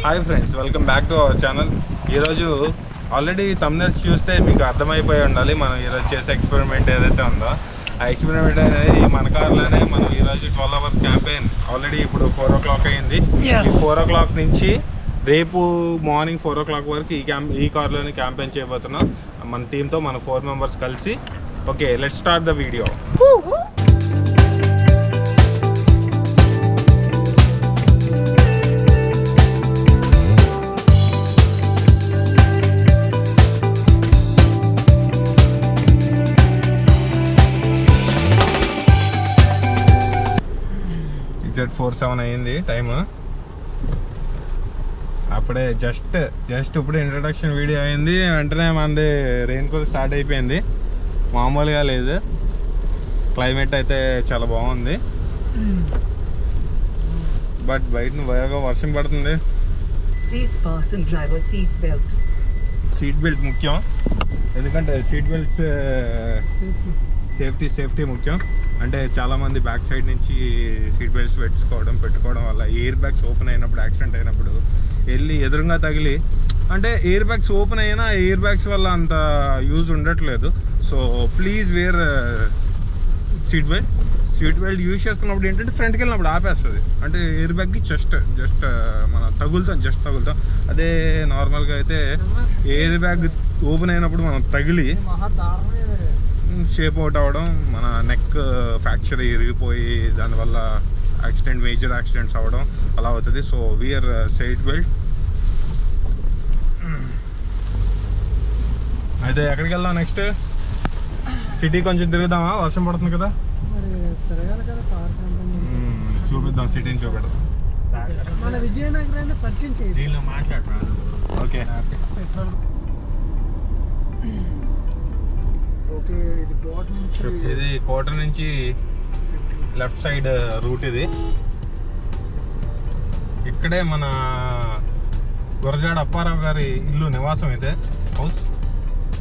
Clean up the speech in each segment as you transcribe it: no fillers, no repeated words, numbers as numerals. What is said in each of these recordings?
Hi friends, welcome back to our channel. ఈరోజు already thumbnails చూస్తే మీకు అర్థమైపోయి ఉండాలి మనం ఈరోజు చేసే ఎక్స్పెరిమెంట్ ఏదైతే ఉందో ఆ ఎక్స్పెరిమెంట్ అనేది మన కార్లోనే. మనం ఈరోజు 12 అవర్స్ క్యాంపెయిన్ ఆల్రెడీ ఇప్పుడు 4 o'clock అయింది. ఈ 4 o'clock నుంచి రేపు మార్నింగ్ 4 o'clock వరకు ఈ కార్లోనే క్యాంపెయిన్ చేయబోతున్నాం మన టీంతో, మన 4 members కలిసి. Okay, let's start the video. Exact 4:07 అయింది టైమ్. అప్పుడే జస్ట్ ఇప్పుడు ఇంట్రడక్షన్ వీడియో అయింది, వెంటనే మనది రెయిన్ కూల్ స్టార్ట్ అయిపోయింది. మామూలుగా లేదు, క్లైమేట్ అయితే చాలా బాగుంది. బట్ బయట బాగా వర్షం పడుతుంది. సీట్ బెల్ట్ ముఖ్యం, ఎందుకంటే సీట్ బెల్ట్స్ సేఫ్టీ ముఖ్యం. అంటే చాలామంది బ్యాక్ సైడ్ నుంచి సీట్ బెల్ట్స్ పెట్టుకోవడం వల్ల ఎయిర్ బ్యాగ్స్ ఓపెన్ అయినప్పుడు, యాక్సిడెంట్ అయినప్పుడు వెళ్ళి ఎదురుగా తగిలి, అంటే ఎయిర్ బ్యాగ్స్ ఓపెన్ అయినా ఎయిర్ బ్యాగ్స్ వల్ల అంత యూజ్ ఉండట్లేదు. So please wear seat belt use చేసుకున్నప్పుడు ఏంటంటే ఫ్రంట్కి వెళ్ళినప్పుడు ఆపేస్తుంది, అంటే ఎయిర్ బ్యాగ్కి జస్ట్ మనం తగులుతాం. అదే నార్మల్గా అయితే ఎయిర్ బ్యాగ్ ఓపెన్ అయినప్పుడు మనం తగిలి షేప్ అవుట్ అవ్వడం, మన నెక్ ఫ్రాక్చర్ ఇరిగిపోయి దానివల్ల మేజర్ యాక్సిడెంట్స్ అవ్వడం అలా అవుతుంది. So wear seat belt. అయితే ఎక్కడికి వెళ్దాం నెక్స్ట్? సిటీ కొంచెం తిరుగుదామా? వర్షం పడుతుంది కదా, చూపిద్దాం, సిటీని చూపెడదాం. మన విజయనగరాన్ని పరిచయం చేయండి. ఓకే, ఇది కోట నుంచి లెఫ్ట్ సైడ్ రూట్. ఇది ఇక్కడే మన గురజాడ అప్పారావు గారి ఇల్లు, నివాసం. ఇదే హౌస్,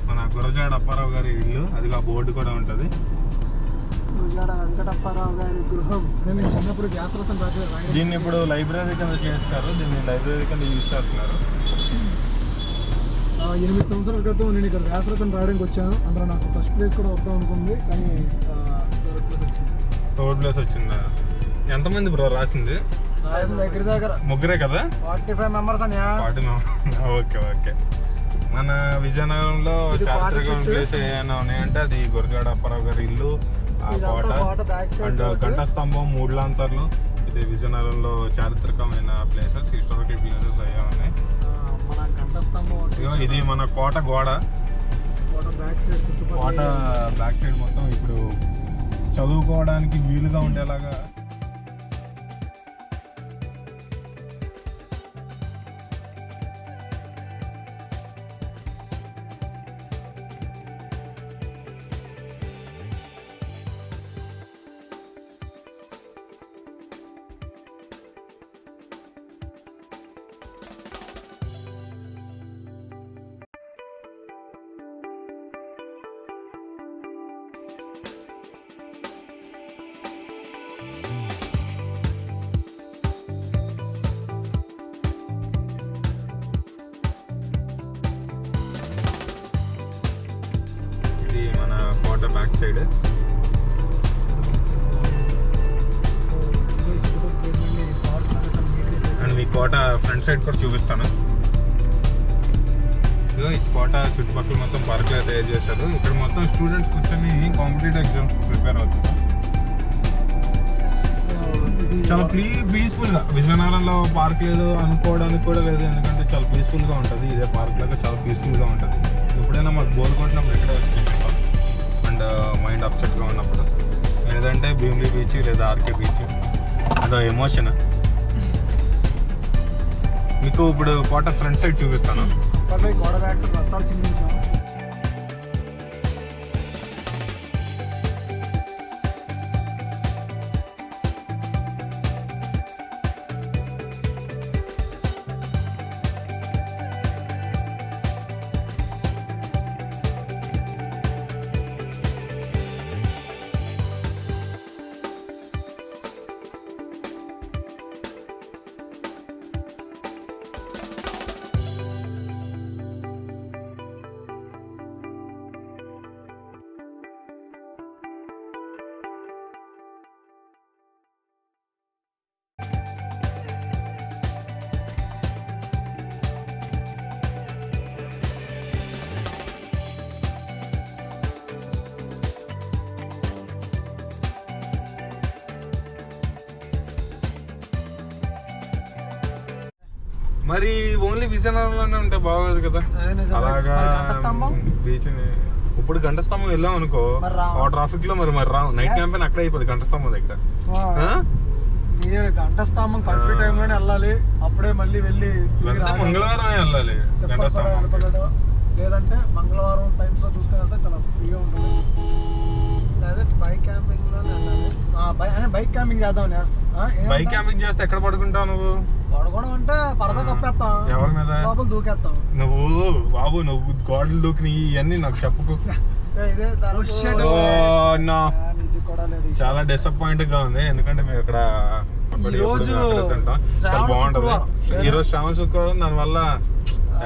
మన గురజాడ అప్పారావు గారి ఇల్లు. అదిగా బోర్డు కూడా ఉంటుంది, గురజాడ వెంకటప్పారావు గారి గృహం. నేను చిన్నప్పుడు వ్యాసరథం రాజు. దీన్ని ఇప్పుడు లైబ్రరీ కింద చేస్తారు, దీన్ని లైబ్రరీ కింద యూజ్ చేస్తున్నారు. 8 సంవత్సరాల క్రితం నేను ఇక్కడ వ్యాసరథం రాయడానికి వచ్చాను. అందులో నాకు ఫస్ట్ ప్లేస్ కూడా వద్దాం అనుకుంది, కానీ థర్డ్ ప్లేస్ వచ్చిందా? ఎంతమంది బ్రో రాసింది? దగ్గర ముగ్గురే కదా? 45 members అని. ఓకే. మన విజయనగరంలో చారిత్రక ప్లేస్ ఏమైనా ఉన్నాయంటే అది గురజాడ అప్పారావు గారి ఇల్లు, ఆ కోట అండ్ గంట స్తంభం, 3 లాంతర్లు. ఇది విజయనగరంలో చారిత్రకమైన ప్లేసెస్, హిస్టారికల్ ప్లేసెస్ అయ్యా ఉన్నాయి. ఇది మన కోట గోడ, కోట బ్యాక్ సైడ్ మొత్తం ఇప్పుడు చదువుకోవడానికి వీలుగా ఉండేలాగా. మన కోట బ్యాక్ సైడ్. అండ్ మీ కోట ఫ్రంట్ సైడ్ కూడా చూపిస్తాను. ఇదిగో ఈ కోట చుట్టుపక్కల మొత్తం పార్కులు తయారు చేశారు. ఇక్కడ మొత్తం స్టూడెంట్స్ కూర్చొని కాంపిటేటివ్ ఎగ్జామ్స్ ప్రిపేర్ అవుతుంది. చాలా పీస్ఫుల్గా. విజయనగరంలో పార్క్ లేదు అనుకోవడానికి కూడా లేదు, ఎందుకంటే చాలా పీస్ఫుల్గా ఉంటుంది. ఇదే పార్క్ లాగా చాలా పీస్ఫుల్గా ఉంటుంది. ఎప్పుడైనా మాకు బోర్ కొట్టినప్పుడు ఎక్కడే వచ్చి చూపిస్తాం, అండ్ మైండ్ అప్సెట్గా ఉన్నప్పుడు. లేదంటే భీమిలీ బీచ్ లేదా ఆర్కే బీచ్, అదో ఎమోషన్. మీకు ఇప్పుడు కోట ఫ్రంట్ సైడ్ చూపిస్తాను. కోట బ్యాక్ సైడ్ మొత్తాలు చిందించాం. మరి ఓన్లీ విజయనగరంలోనే ఉంటే బాగోదు కదా. అలాగా బీచ్ ఇప్పుడు గంట స్తంభం వెళ్ళాం అనుకో ఆ ట్రాఫిక్ లో మరి రావు. నైట్ క్యాంపెయిన్ అక్కడే అయిపోతుంది గంట స్తంభం దగ్గర. గంట స్తంభం కర్ఫ్యూ టైంలోనే వెళ్ళాలి. అప్పుడే మళ్ళీ వెళ్ళి మంగళవారం వెళ్ళాలి గంట స్తంభం, లేదంటే మంగళవారం టైమ్స్ లో చూసుకుంటే చాలా ఫ్రీగా ఉంటుంది. లేదా బైక్ క్యాంపింగ్ లోనే వెళ్ళాలి. బైక్ క్యాంపింగ్ చేద్దాం. బైక్ క్యాంపింగ్ చేస్తే ఎక్కడ పడుకుంటావు నువ్వు? పడుకోవడం అంటే పరదా కప్పేస్తాం, ఎవరి మీద లోపల దూకేస్తాం. నువ్వు గోడలు దూకిని ఇవన్నీ నాకు చెప్పుకో. చాలా డిసప్పాయింట్ గా ఉంది, ఎందుకంటే మేము ఇక్కడ చాలా బాగుంటది. ఈ రోజు శ్రావణ శుక్రవారం, దాని వల్ల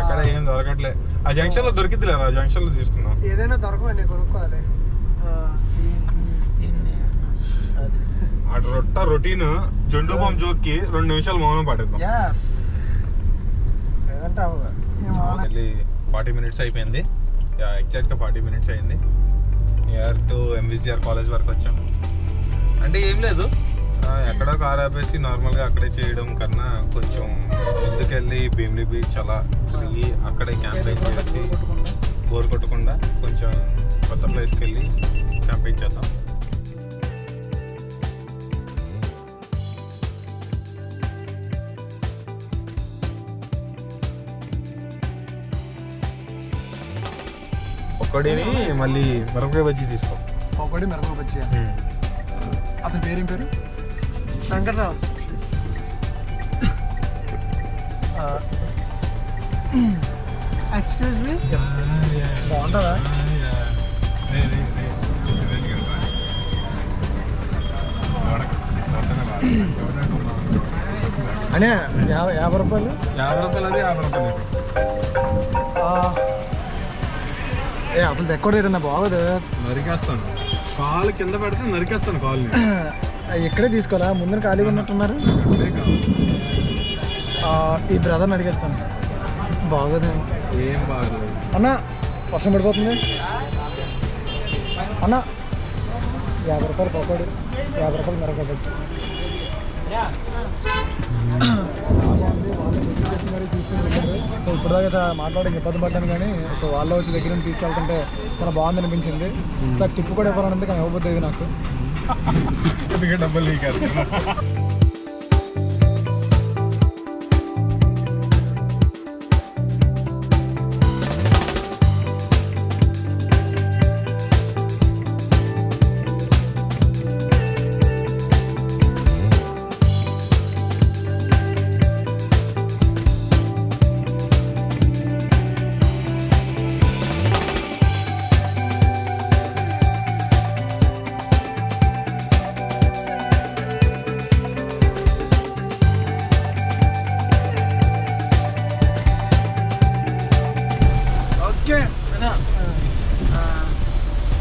ఎక్కడ ఏం దొరకట్లే. ఆ జంక్షన్ లో దొరికిద్ది లేదా? ఆ జంక్షన్ లో తీసుకున్నాం. ఏదైనా దొరకవండి, కొనుక్కోవాలి. రొటీన్ జొండు బాంబ్ జోక్కి 2 నిమిషాలు మౌనం పాడేద్దాం. 40 minutes అయిపోయింది. ఎగ్జాక్ట్ గా 40 minutes అయింది. నియర్ టు ఎంవిజిఆర్ కాలేజ్ వరకు వచ్చాం. అంటే ఏం లేదు, ఎక్కడో కార్ ఆపేసి నార్మల్గా అక్కడే చేయడం కన్నా కొంచెం ముందుకెళ్ళి భీమిలి బీచ్ అలా తిరిగి అక్కడే క్యాంపెయిన్ చేసి బోర్ కొట్టకుండా కొంచెం కొత్త ప్లేస్కి వెళ్ళి క్యాంపెయిన్ చేద్దాం. పకోడీని మళ్ళీ మిరపకాయ బజ్జీ తీసుకో. పకోడీ మిరపకాయ బజ్జీ. అతని పేరేం పేరు? శంకర్రావు. ఎక్స్క్యూజ్ మీ, బాగుంటుందా? అనే 50 రూపాయలు. 50 రూపాయలు అది 50 రూపాయలు. అసలు ఎక్కడ ఏదన్నా బాగోదు. నరికేస్తాను కాలు కింద పెడితే నరికేస్తాను కాలు. ఇక్కడే తీసుకోవాలా? ముందర ఖాళీగా ఉన్నట్టున్నారు. ఈ బ్రదర్ని అడిగేస్తాను. బాగోదేమో. ఏం బాగోదు అన్న, వర్షం పడిపోతుంది అన్న. 50 రూపాయలు పకోడీ, 50 రూపాయలు మిరపకాయ బజ్జీ. సో ఇప్పుడు దాకా మాట్లాడి ఇబ్బంది పడ్డాను, కానీ సో వాళ్ళు వచ్చి దగ్గర నుంచి తీసుకెళ్తుంటే చాలా బాగుంది అనిపించింది. సార్ టిప్పు కూడా ఇవ్వాలంటే కానీ ఇవ్వబోద్ది నాకు. డబ్బులు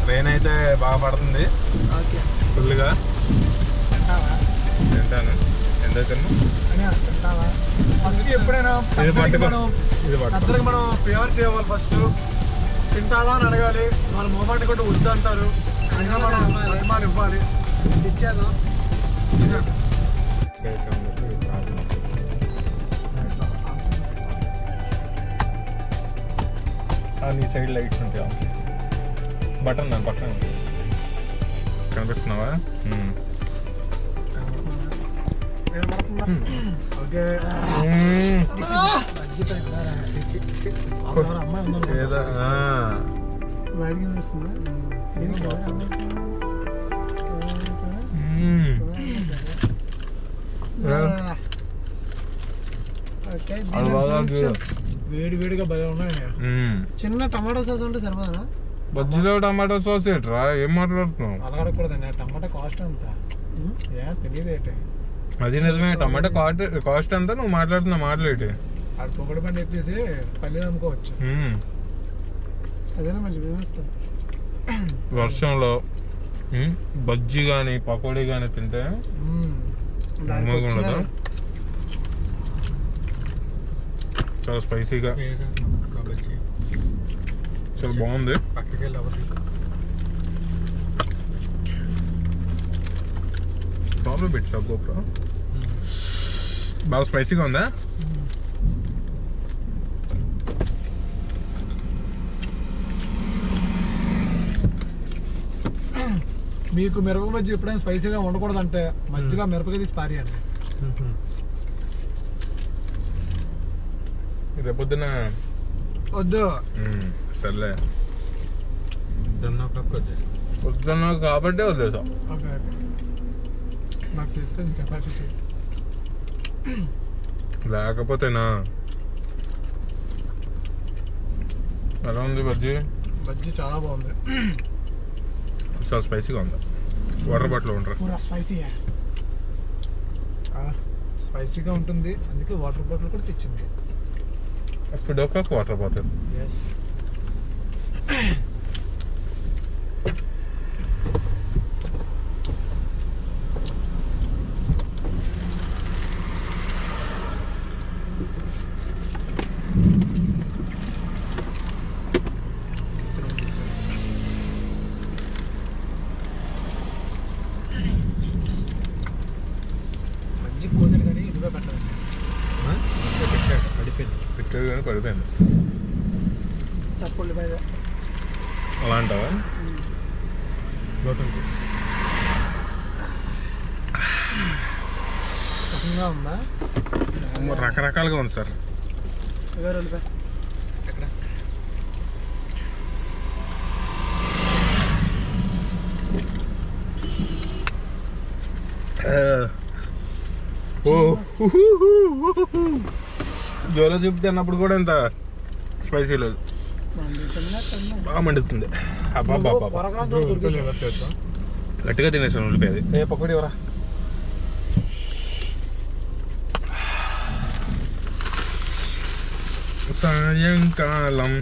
ట్రైన్ అయితే బాగా పడుతుంది ఫుల్గా. తింటాను. ఎందుకు ఫస్ట్ ఎప్పుడైనా అందరికి మనం ఫేవర్ చేయాలి. ఫస్ట్ తింటావా అని అడగాలి. వాళ్ళ మొబైల్ కూడా వద్దు అంటారు, అయినా మనం రేమాలు ఇవ్వాలి. ఇచ్చేద్దాం. నీ సైడ్ లైట్స్ ఉంటాయి, బటన్ దాని పక్కన కనిపిస్తున్నావా? వేడి వేడిగా బాగా ఉన్నాయి. చిన్న టమాటో సాస్ ఉంటే సరిపోదా? బజ్జీలో టమాటో సాస్ ఏట్రా? ఏం మాట్లాడుతున్నావు? అలా అడగకూడదండి. టమాటా కాస్ట్ అంత తెలియదు ఏంటి? అది నిజమే. టమాటా కాస్ట్ అంతా నువ్వు మాట్లాడుతున్నా మాట్లాడి అది పొగడి బండి ఎత్తేసి పల్లి అమ్ముకోవచ్చు. అదేనా మంచి బిజినెస్. వర్షంలో బజ్జీ కానీ పకోడీ కానీ తింటే ఉండదు. చాలా స్పైసీగా, చాలా బాగుంది. ప్రాబ్లం పెట్టి సార్ గోప్రో బాగా స్పైసీగా ఉందా? మీకు మిరప మజ్జిగ ఎప్పుడైనా స్పైసీగా ఉండకూడదంటే మజ్జిగ మిరపకాయ తీసి పారేయండి. రేపొద్దున వద్దు సర్లే పొద్దున్న కాబట్టి వదిలేసాం. ఓకే ఓకే, నాకు తీసుకొని కెపాసిటీ లేకపోతేనా ఎలా ఉంది బజ్జీ? బజ్జీ చాలా బాగుంది, చాలా స్పైసీగా ఉంది. వాటర్ బాటిల్ ఉంటారు పూరా స్పైసీ, స్పైసీగా ఉంటుంది, అందుకే వాటర్ బాటిల్ కూడా తెచ్చింది. Food of water bottle. Yes. మంచి కోసడి కానీ ఇదిగా పెట్టాలి. పెట్టేది కానీ పడిపోయింది. తక్కువ అలా అంటావా? సుఖంగా ఉందా? రకరకాలుగా ఉంది సార్. ఎక్కడ జ్వరం చూపితే అన్నప్పుడు కూడా ఇంత స్పైసీ లేదు, బాగా మండుతుంది. గట్టిగా తినేసాను ఉల్లిపాయ. అది పకోడీ ఎవరా? సాయంకాలం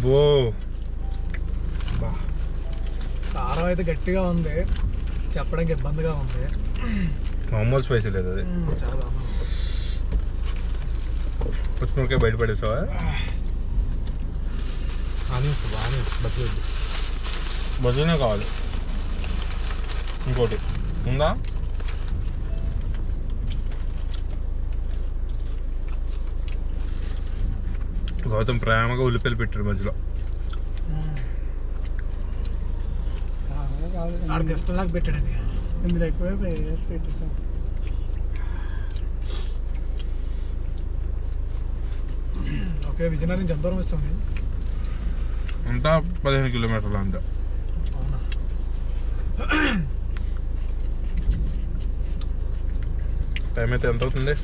బో కారం అయితే గట్టిగా ఉంది, చెప్పడానికి ఇబ్బందిగా ఉంది. మామూలు స్పైసీ లేదు అది. చాలా బాగుంది. పచ్చిమిరకాయ బయట పడేసావా? బజ్జీనే కావాలి. ఇంకోటి ఉందా? గౌతమ్ ప్రేమగా ఉల్లిపాయలు పెట్టారు మధ్యలో. ఆడికి ఇష్టం నాకు పెట్టాడండి. ఇందులో ఎక్కువ పెట్టేసాను. ఓకే, విజయనగరం నుంచి ఎంత దూరం ఇస్తాం? అంతా 15 కిలోమీటర్లు అంతా. అవునా? టైం అయితే ఎంత అవుతుంది?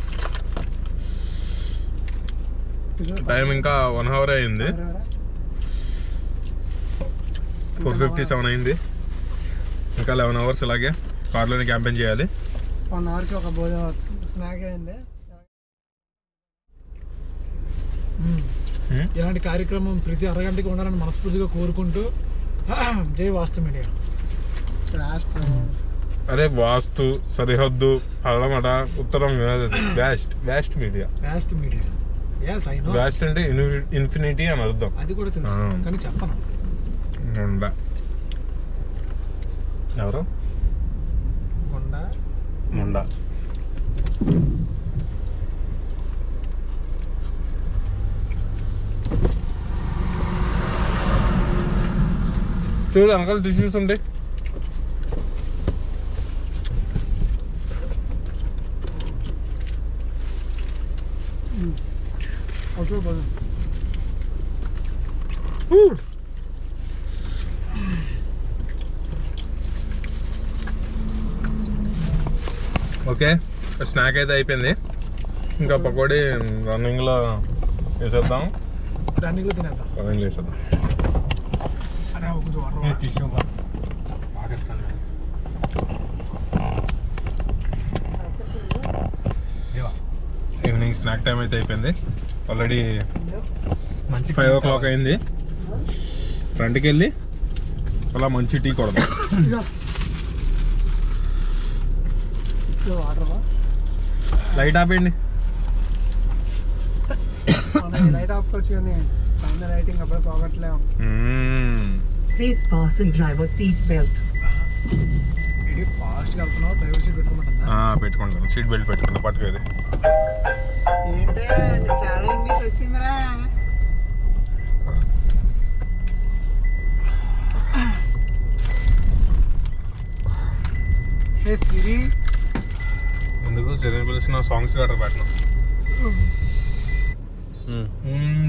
టైం ఇంకా 1 అవర్ అయింది. 4:57 అయింది. ఇంకా 11 అవర్స్ ఇలాగే కార్లోనే క్యాంపెయిన్ చేయాలి. 1 అవర్కి ఒక భోజనం స్నాక్ అయింది. ఇలాంటి కార్యక్రమం ప్రతి అరగంటకి ఉండాలని మనస్ఫూర్తిగా కోరుకుంటూ జై వాస్తు మీడియా. అరే వాస్తు సరిహద్దు అల్లమట ఉత్తరం కాదు, vast media. Vast media. yes I know. Vast అంటే ఇన్ఫినిటీ అని అర్థం. అది కూడా తెలుసు కానీ చెప్పను. ముండా ఎవరు? ముండా చూడు వెనకాల టిష్యూస్ ఉంటాయి. ఓకే, స్నాక్ అయితే అయిపోయింది. ఇంకా పకోడీ రన్నింగ్లో వేసేద్దాం. రన్నింగ్లో తినేద్దాం. రన్నింగ్లో వేసేద్దాం. ఈవినింగ్ స్నాక్ టైం అయితే అయిపోయింది. ఆల్రెడీ 5 o'clock అయింది. ఫ్రంట్కి వెళ్ళి అలా మంచి టీ కొడదాం. లైట్ ఆపేయండి. లైట్ ఆఫ్ వచ్చి కానీ పైన లైటింగ్ అప్పుడే పోగట్లేము. Please fasten driver seat belt. ఇది ఫాస్ట్ గా వెళ్తున్నావు, డ్రైవర్ సీట్ పెట్టుకోమంటుందా? పెట్టుకుంటాను, సీట్ బెల్ట్ పెట్టుకుంటా పట్టుకోది. ఏంటే చాలా ఇంగ్లీష్ వచ్చిందిరా. హే సిరి, ఎందుకు సిరిని పిలిచిన సాంగ్స్ గట్రా పెట్టను.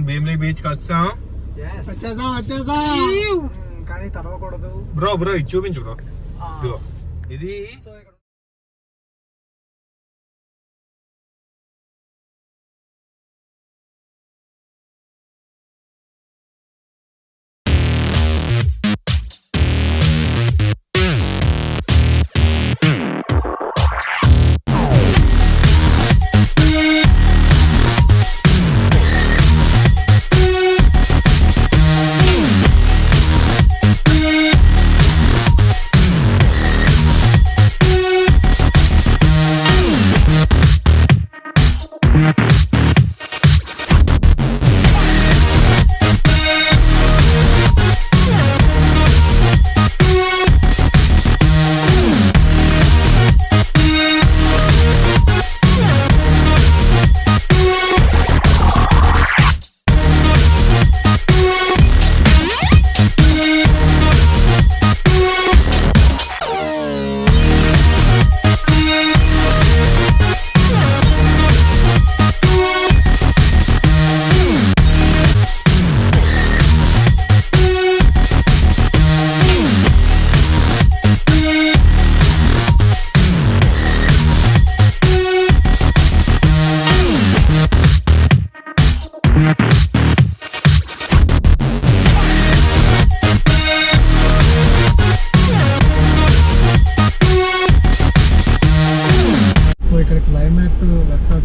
భీమిలీ బీచ్కి వచ్చాం. వచ్చేసాం కానీ తడవకూడదు బ్రో. ఇది చూపించు బ్రో. ఇదిగో ఇది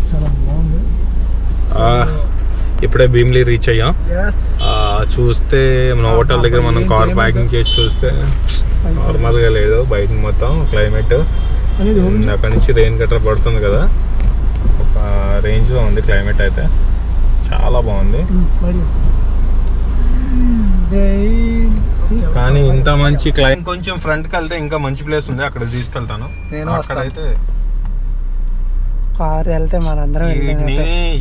చాలా బాగుంది. ఇప్పుడే భీమిలీ రీచ్ అయ్యాం. చూస్తే మన హోటల్ దగ్గర మనం కార్ పార్కింగ్ చేసి చూస్తే నార్మల్గా లేదు బయట మొత్తం క్లైమేట్. అక్కడి నుంచి రెయిన్ గట్రా పడుతుంది కదా, ఒక రేంజ్లో ఉంది క్లైమేట్ అయితే, చాలా బాగుంది. కానీ ఇంత మంచి క్లైమేట్ కొంచెం ఫ్రంట్కి వెళ్తే ఇంకా మంచి ప్లేస్ ఉంది, అక్కడ తీసుకెళ్తాను. అక్కడైతే కార్ వెళ్తే మనందరం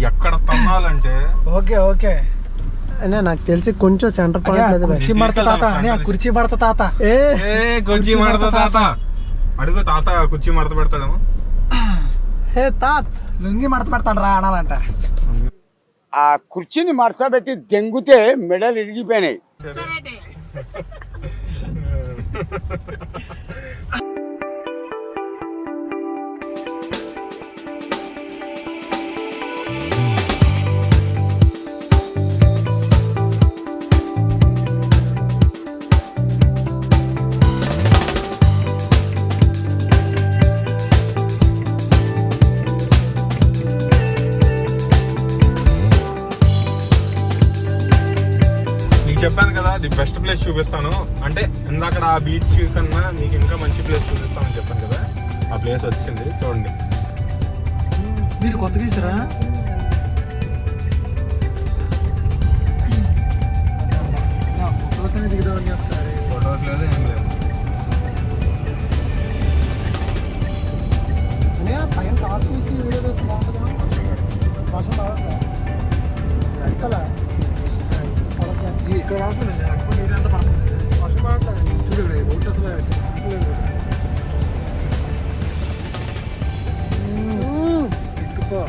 ఎక్కడ తమ్మాలంటే ఓకే ఓకే అనే నాకు తెలిసి కొంచెం సెంటర్ పాయింట్ కుర్చీ మడత తాత, కుర్చీ మడత తాత, కుర్చీ మడత తాత అడుగు తాత, కుర్చీ మడత పెడతాడేమో. హే తాత లుంగి మడత పెడతాడు రా అనాలంట. ఆ కుర్చీని మడత పెట్టి దెంగితే మెడలు ఇరిగిపోయినాయి. చెప్పాను కదా అది బెస్ట్ ప్లేస్ చూపిస్తాను అంటే, ఇందాక ఆ బీచ్ కన్నా మీకు ఇంకా మంచి ప్లేస్ చూపిస్తామని చెప్పాను కదా, ఆ ప్లేస్ వచ్చింది చూడండి. మీరు కొత్తగా తీసారా? ఫోటోస్ దిగుదామని ఒకసారి. ఫోటోస్ లేదు ఏం లేదు. పైన టాప్ తీసి వీడియో తీసి బాగుంటుందా? వర్షం రావట్లే అసలు ఇక్కడ పడుతుంది, నీరంతా పడుతుంది, వర్షం పడట్లేదు. చూడండి రోడ్డు అసలు ఎక్కువ.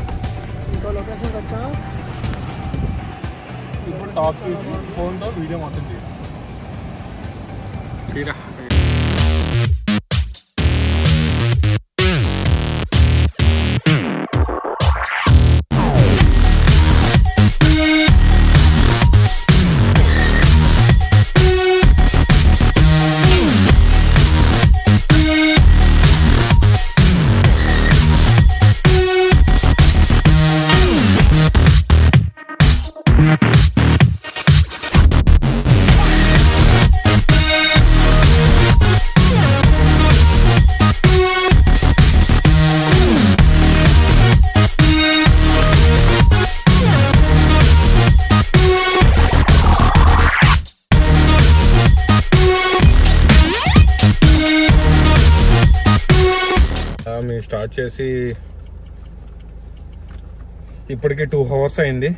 ఇంకో లొకేషన్ వచ్చా ఇప్పుడు టాప్ తీసి ఫోన్తో వీడియో మొత్తం తీరా. స్టార్ట్ చేసి ఇప్పటికి 2 hours అయింది.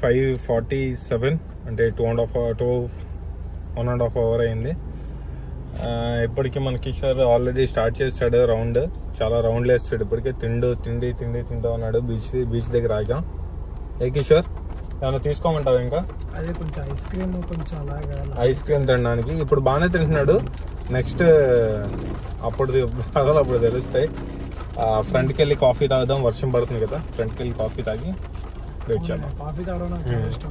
5:47 అంటే 1.5 hour అయింది. ఇప్పటికి మన కిషోర్ ఆల్రెడీ స్టార్ట్ చేస్తాడు రౌండ్. చాలా రౌండ్లు వేస్తాడు ఇప్పటికే. తింటూ ఉన్నాడు. బీచ్ దగ్గర ఆగాం. ఏ కిషోర్ ఏమైనా తీసుకోమంటావు? ఇంకా అదే కొంచెం ఐస్ క్రీమ్ తినడానికి ఇప్పుడు బాగానే తింటున్నాడు. నెక్స్ట్ అప్పుడు తెలుస్తాయి. ఫ్రంట్కి వెళ్ళి కాఫీ తాగుదాం. వర్షం పడుతుంది కదా, ఫ్రంట్కి వెళ్ళి కాఫీ తాగి వెయిట్ చేద్దాం. కాఫీ తాగడం నాకు చాలా ఇష్టం.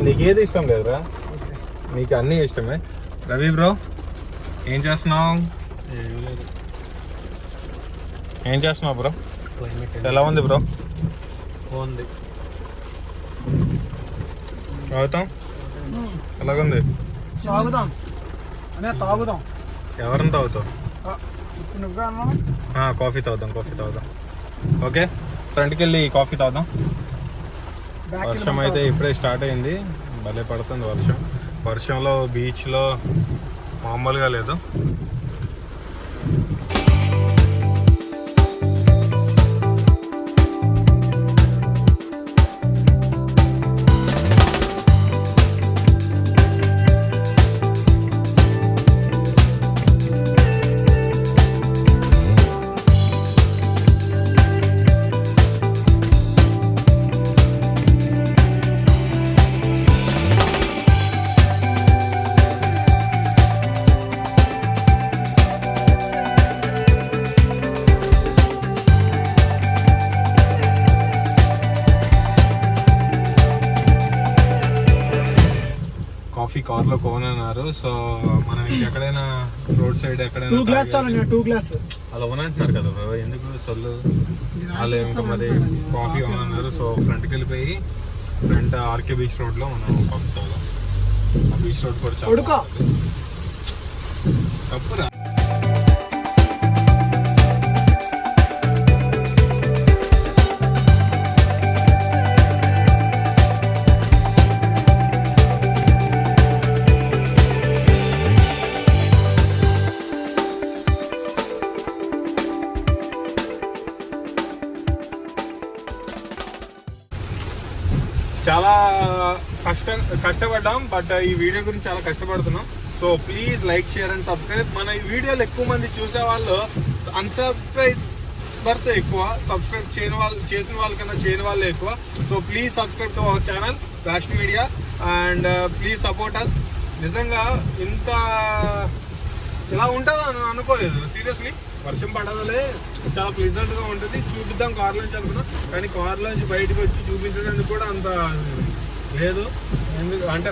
నీకేది ఇష్టం లేదురా? నీకు అన్నీ ఇష్టమే. రవి బ్రో ఏం చేస్తున్నావు? బ్రో ఎలా ఉంది బ్రో? బాగుంది. తాగుతాం. ఎలాగుంది? తాగుదాం అనే తాగుదాం. ఎవరిని తాగుతావు? ఇప్పుడు నువ్వే అన్నావు. కాఫీ తాగుదాం. ఓకే, ఫ్రంట్కి వెళ్ళి కాఫీ తాగుదాం. వర్షం అయితే ఇప్పుడే స్టార్ట్ అయింది. భలే పడుతుంది వర్షం. వర్షంలో బీచ్లో మామూలుగా లేదు. కాఫీ కార్లో కోనన్నారు. సో మనం ఇంకెక్కడైనా రోడ్ సైడ్ ఎక్కడైనా 2 గ్లాస్ చాలు. అలా ఓనంటున్నారు కదా బ్రో, ఎందుకు సొల్లు? వాళ్ళు ఇంకా మరి కాఫీ ఓనన్నారు. సో ఫ్రంట్కి వెళ్ళిపోయి ఫ్రంట్ ఆర్కే బీచ్ రోడ్లో మనం కాఫీ తాగుదాం. ఆ బీచ్ రోడ్ కూడా చాలా తప్పురా. చాలా కష్టపడ్డాం, బట్ ఈ వీడియో గురించి చాలా కష్టపడుతున్నాం. So please like, share and subscribe. మన ఈ వీడియోలు ఎక్కువ మంది చూసే వాళ్ళు అన్సబ్స్క్రైబర్స్ ఎక్కువ, సబ్స్క్రైబ్ చేసిన వాళ్ళకన్నా చేయని వాళ్ళే ఎక్కువ. So please subscribe to our channel Rashtra media and please support us. నిజంగా ఇంత ఇలా ఉంటుందో అనుకోలేదు సీరియస్లీ. వర్షం పడదలే చాలా ప్లెజెంట్గా ఉంటుంది. చూపిద్దాం కార్లోంచి అనుకున్నాం, కానీ కార్లోంచి బయటకు వచ్చి చూపించడానికి కూడా అంత లేదు. ఎందుకు అంటే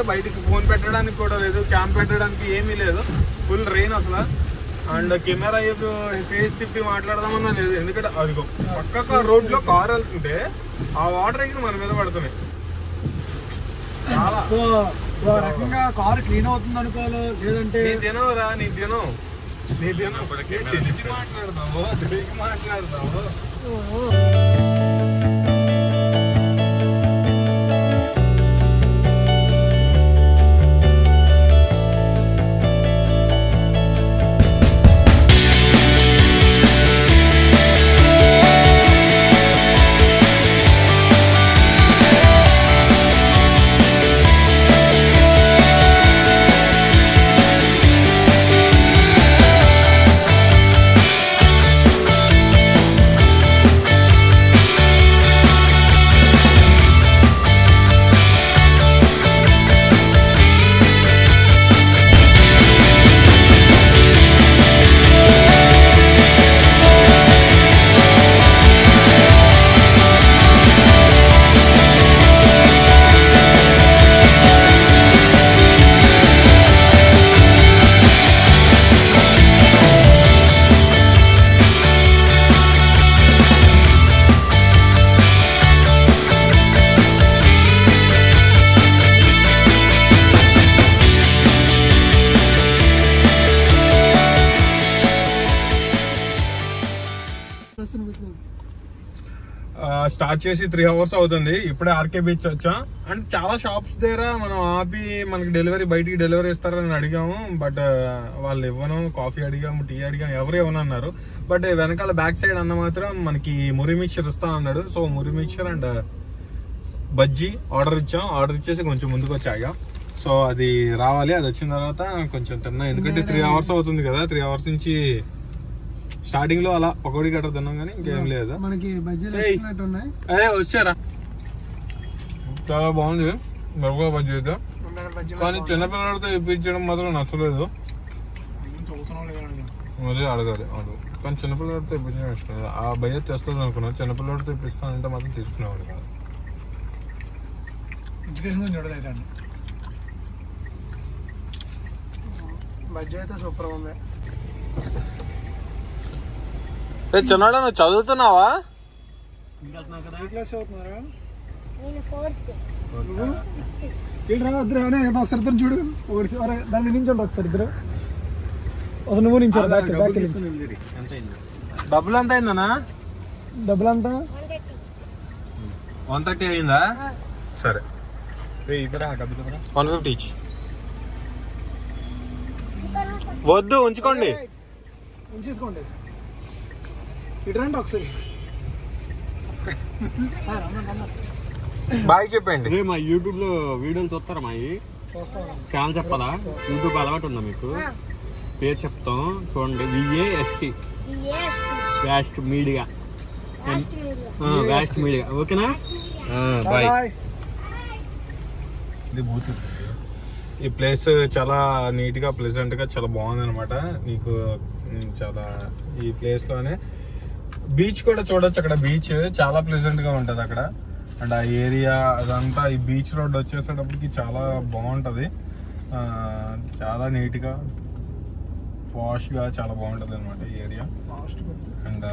బయటికి ఫోన్ పెట్టడానికి కూడా లేదు, క్యాంప్ పెట్టడానికి ఏమీ లేదు. ఫుల్ రెయిన్ అసలు. అండ్ కెమెరా ఫేస్ తిప్పి మాట్లాడదామన్నా లేదు, ఎందుకంటే అది పక్క రోడ్లో కార్ వెళ్తుంటే ఆ వాటర్ ఎగిరి మన మీద పడుతున్నాయి. చాలా రకంగా కార్ క్లీన్ అవుతుంది అనుకోవాలి. లేదంటే నీ తినవురా, నీ తినవు తెలిసి మాట్లాడతావు, తెలిసి మాట్లాడతావు. స్టార్ట్ చేసి 3 hours అవుతుంది. ఇప్పుడే ఆర్కే బీచ్ వచ్చాం. అండ్ చాలా షాప్స్ దగ్గర మనం ఆపి మనకి బయటికి డెలివరీ ఇస్తారని అడిగాము. బట్ వాళ్ళు ఇవ్వను. కాఫీ అడిగాము, టీ అడిగాము, ఎవరు ఇవ్వనన్నారు. బట్ వెనకాల బ్యాక్ సైడ్ అన్న మాత్రం మనకి మురి మిక్చర్ ఇస్తా అన్నాడు. So Marri mixture and bajji order ఇచ్చాం. ఆర్డర్ ఇచ్చేసి కొంచెం ముందుకు వచ్చాగా. సో అది రావాలి. అది వచ్చిన తర్వాత కొంచెం తిన్నా. ఎందుకంటే 3 hours అవుతుంది కదా. 3 hours నుంచి స్టార్టింగ్ లో అలా పకోడీ గట్రా తిన్నాం కానీ ఇంకేం లేదు. మనకి అదే వచ్చారా, చాలా బాగుంది మిరపకాయ బజ్జీ అయితే. కానీ చిన్నపిల్లలతో ఇప్పించడం మాత్రం నచ్చలేదు. మళ్ళీ అడగాలి కానీ చిన్నపిల్లలతో ఇప్పించడం ఇష్టం లేదు. ఆ భయ్య తెస్తుంది అనుకున్నాను. చిన్నపిల్లలతో ఇప్పిస్తానంటే మాత్రం తీసుకునేవాడు కాదు. బజ్జీ అయితే సూపర్ ఉంది. చిన్నాడా నువ్వు చదువుతున్నావా? ఒకసారి ఇద్దరు చూడు. దాన్ని నించోండి ఒకసారి ఇద్దరు. అసలు నువ్వు నించోడు. డబ్బులు ఎంత అయిందన్నా? డబ్బులంతా 130 అయిందా? సరే 150 ఇచ్చి. వద్దు ఉంచుకోండి. ఉంచేసుకోండి. ఇటురండి ఒకసారి. బాయ్ చెప్పండి. మా యూట్యూబ్ లో వీడియోలు చూస్తారా? మా ఛానల్ చెప్పదా? యూట్యూబ్ అలవాటు ఉందా మీకు? పేరు చెప్తాం చూడండి. VAST vast media. Vast media. ఓకేనా? బాయ్. ఈ ప్లేస్ చాలా నీట్ గా ప్లెజెంట్ గా చాలా బాగుంది అనమాట. నీకు చాలా ఈ ప్లేస్ లోనే బీచ్ కూడా చూడొచ్చు. అక్కడ బీచ్ చాలా ప్లెజెంట్ గా ఉంటది అక్కడ. అండ్ ఆ ఏరియా అదంతా ఈ బీచ్ రోడ్ వచ్చేసేటప్పటికి చాలా బాగుంటది. చాలా నీట్ గా పాష్ గా చాలా బాగుంటది అనమాట ఈ ఏరియా. అండ్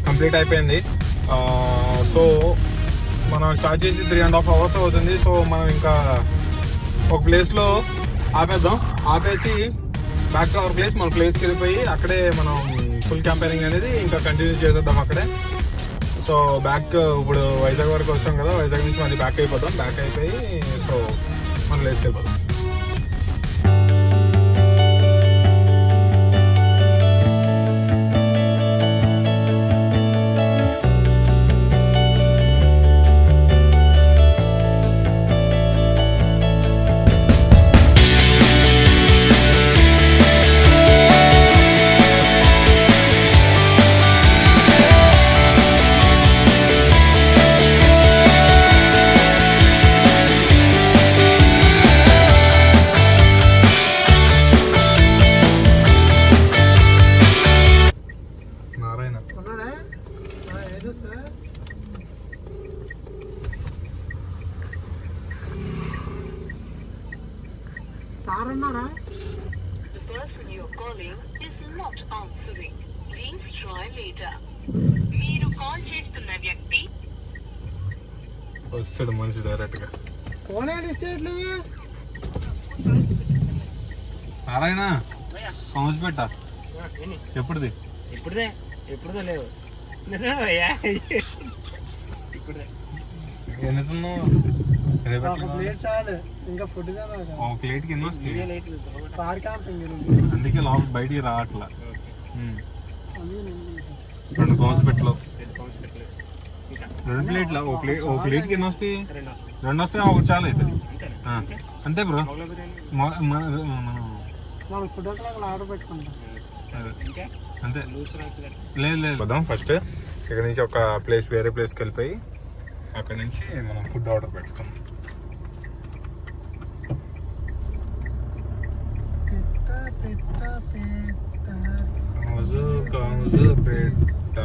కంప్లీట్ అయిపోయింది. సో మనం స్టార్ట్ చేసి 3.5 hours అవుతుంది. సో మనం ఇంకా ఒక ప్లేస్లో ఆపేద్దాం. ఆపేసి బ్యాక్ టు అవర్ ప్లేస్. మన ప్లేస్కి వెళ్ళిపోయి అక్కడే మనం ఫుల్ క్యాంపెయినింగ్ అనేది ఇంకా కంటిన్యూ చేసేద్దాం అక్కడే. సో బ్యాక్ ఇప్పుడు వైజాగ్ వరకు వచ్చాం కదా. వైజాగ్ నుంచి మళ్ళీ బ్యాక్ అయిపోతాం. బ్యాక్ అయిపోయి సో మన ప్లేస్కి వెళ్ళిపోతాం. సార్ అన్నారా? వస్తాడు మనిషి డైరెక్ట్ గా. ఫోన్ ఏది ఇచ్చేట్లేదు. నారాయణ సమజ్ పెట్ట ఎప్పుడుది? ఎప్పుడుదో లేవు. ఎన్ని తిన్నావు? ప్లేట్ చాలు. ఇంకా ఫుడ్ ఒక ప్లేట్ కి ఎన్ని వస్తాయి? పార్ క్యాంపింగ్ అందుకే లోపల బయటికి రావట్లా. 2 కౌన్స్ పెట్టలో 2 ప్లేట్ల ఒక ప్లేట్కి ఎన్ని వస్తాయి? 2 వస్తాయి. ఒకటి చాలా అవుతుంది అంతే బ్రో. ఫుడ్ ఆర్డర్ పెట్టుకుంటాం అంతే. లేదు వద్దాం ఫస్ట్. ఇక్కడ నుంచి ఒక ప్లేస్ వేరే ప్లేస్కి వెళ్ళిపోయి అక్కడ నుంచి మనం ఫుడ్ ఆర్డర్ పెట్టుకుందాం. కాజు పెట్ట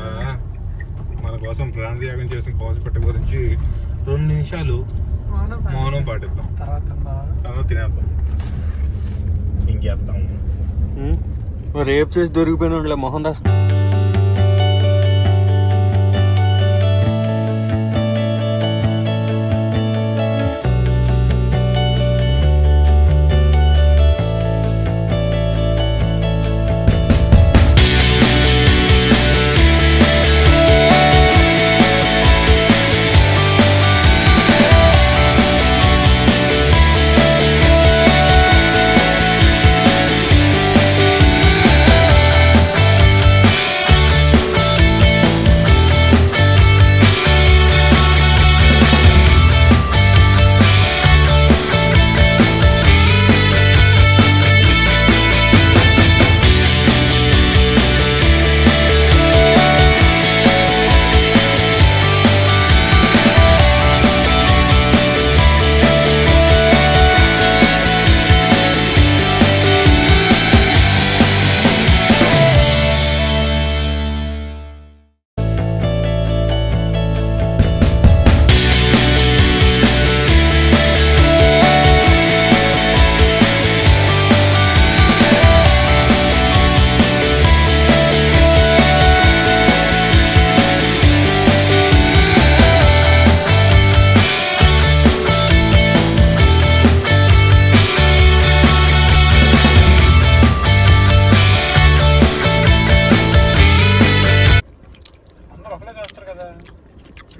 మన కోసం ప్రాణత్యాగం చేసిన కాజుపెట్ట గురించి 2 నిమిషాలు మౌనం పాటిద్దాం, తర్వాత తినేద్దాం. ఇంకేద్దాం. రేపు చేసి దొరికిపోయిన మోహన్ దాస్.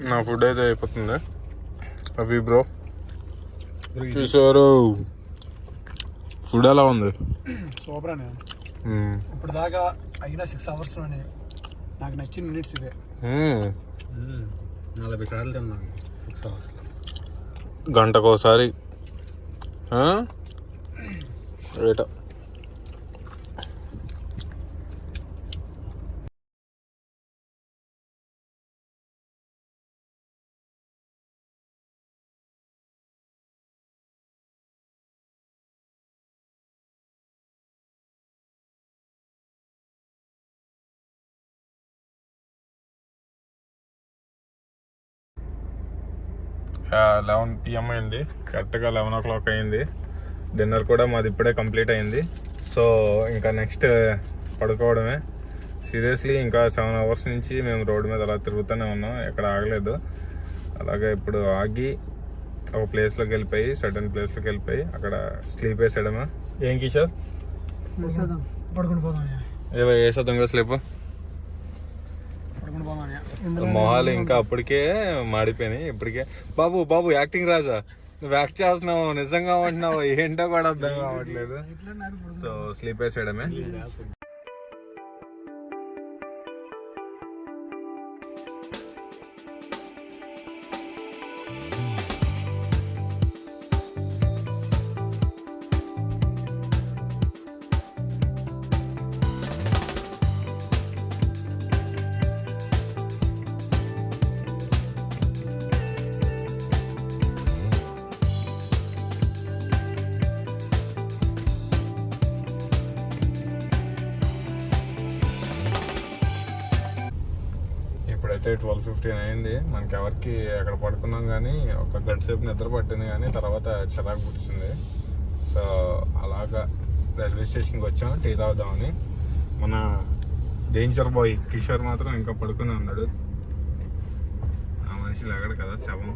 నా ఫుడ్ అయితే అయిపోతుంది. అవి బ్రో చూసారు ఫుడ్ ఎలా ఉంది? సూపర్ అని ఇప్పుడు దాకా అయినా 6 అవర్స్లోనే నాకు నచ్చిన మినిట్స్ ఇదే. 40 సార్లు తిన్నాను 6 అవర్స్. గంటకోసారి రేట. ఆ 11 PM అయింది, కరెక్ట్గా 11 o'clock అయింది. డిన్నర్ కూడా మాది ఇప్పుడే కంప్లీట్ అయింది. సో ఇంకా నెక్స్ట్ పడుకోవడమే. సీరియస్లీ ఇంకా 7 hours నుంచి మేము రోడ్డు మీద అలా తిరుగుతూనే ఉన్నాం, ఎక్కడ ఆగలేదు. అలాగే ఇప్పుడు ఆగి ఒక ప్లేస్లోకి వెళ్ళిపోయి, సడన్ ప్లేస్లోకి వెళ్ళిపోయి అక్కడ స్లీప్ వేసేయడమా. ఏం కిషోర్ పడుకుని పోదాం. వేసేద్దాం కదా స్లీప్. మొహాలు ఇంకా అప్పటికే మాడిపోయినాయి. ఇప్పటికే బాబు బాబు యాక్టింగ్ రాజా, నువ్వు యాక్ట్ చేస్తున్నావు నిజంగా ఉంటున్నావు ఏంటో కూడా అర్థం కావట్లేదు. సో స్లీప్ వేసేయడమే. ఇప్పుడైతే 12:15 అయింది. మనకి ఎవరికి అక్కడ పడుకున్నాం కానీ ఒక గంట సేపు నిద్ర పట్టింది, కానీ తర్వాత చిరాకు పుట్టింది. సో అలాగా రైల్వే స్టేషన్కి వచ్చాం టీ తాగుదామని. మన డేంజర్ బాయ్ కిషోర్ మాత్రం ఇంకా పడుకుని ఉన్నాడు. ఆ మనిషి లేగడు కదా, శవం.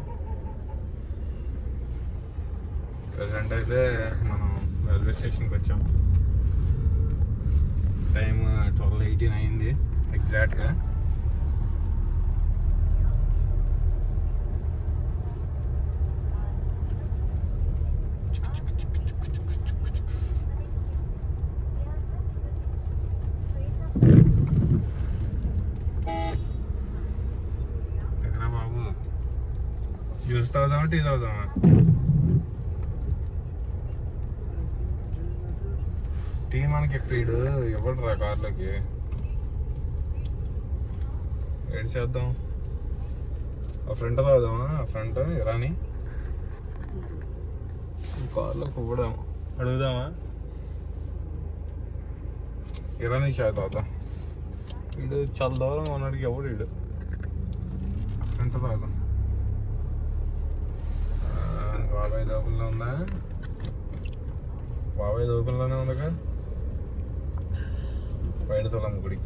ప్రజెంట్ అయితే మనం రైల్వే స్టేషన్కి వచ్చాం. టైం 12:18 అయింది ఎగ్జాక్ట్గా. బాబు జ్యూస్ తాగుదామా టీ తాగుదామా? టీ మనకి ఎక్కడ ఇవ్వడు రా కార్లోకి. ఏడు చేద్దాం, ఆ ఫ్రంట్ తాగుదామా? ఆ ఫ్రంట్ రాని కార్లో కూడా అడుగుదామా? ఇరానీ చాయ్ తాగుదాం. వీడు చాలా దూరం ఉన్నాడికి ఎవడు వీడు. ఫ్రంట్ తాగుదాం. బాబాయ్ దోపుల్లో ఉందా? బాబాయ్ దోపుల్లోనే ఉందిగా. పైడతలం గుడి.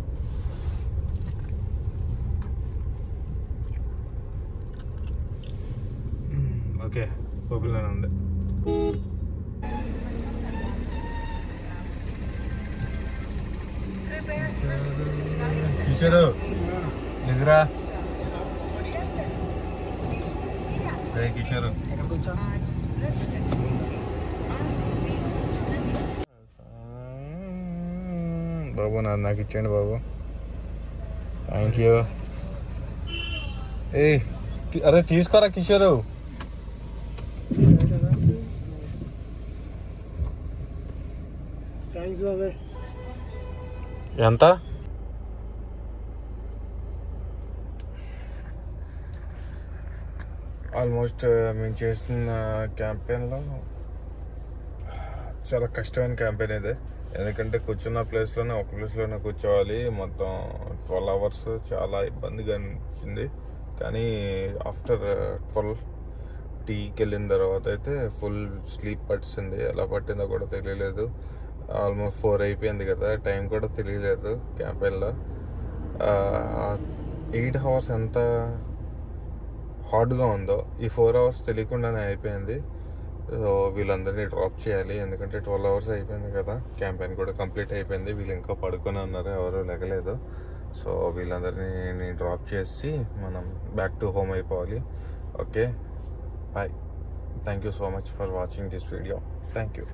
ఓకే, దోపుల్లోనే ఉంది. కిషోరు ఎదురా కిషోరు. బాబు నాకు ఇచ్చేయండి బాబు, థ్యాంక్ యూ. ఏ అరే తీసుకోరా కిషోరు. థ్యాంక్స్ బాబాయ్. ఎంత? ఆల్మోస్ట్ మేము చేస్తున్న క్యాంపెయిన్లో చాలా కష్టమైన క్యాంపెయిన్ ఇది. ఎందుకంటే కూర్చున్న ప్లేస్లోనే ఒక ప్లేస్లోనే కూర్చోవాలి. మొత్తం 12 hours చాలా ఇబ్బందిగా అనిపించింది. కానీ ఆఫ్టర్ 12 టీకి వెళ్ళిన తర్వాత అయితే ఫుల్ స్లీప్ పట్టింది. ఎలా పట్టిందో కూడా తెలియలేదు. ఆల్మోస్ట్ 4 అయిపోయింది కదా, టైం కూడా తెలియలేదు. క్యాంపెయిన్లో 8 hours ఎంత హార్డ్గా ఉందో ఈ 4 hours తెలియకుండానే అయిపోయింది. సో వీళ్ళందరినీ డ్రాప్ చేయాలి, ఎందుకంటే 12 hours అయిపోయింది కదా. క్యాంపెయిన్ కూడా కంప్లీట్ అయిపోయింది. వీళ్ళు ఇంకా పడుకొని ఉన్నారు, ఎవరు లెగలేదు. సో వీళ్ళందరినీ డ్రాప్ చేసి మనం బ్యాక్ టు హోమ్ అయిపోవాలి. Okay, bye. Thank you so much for watching this video. Thank you.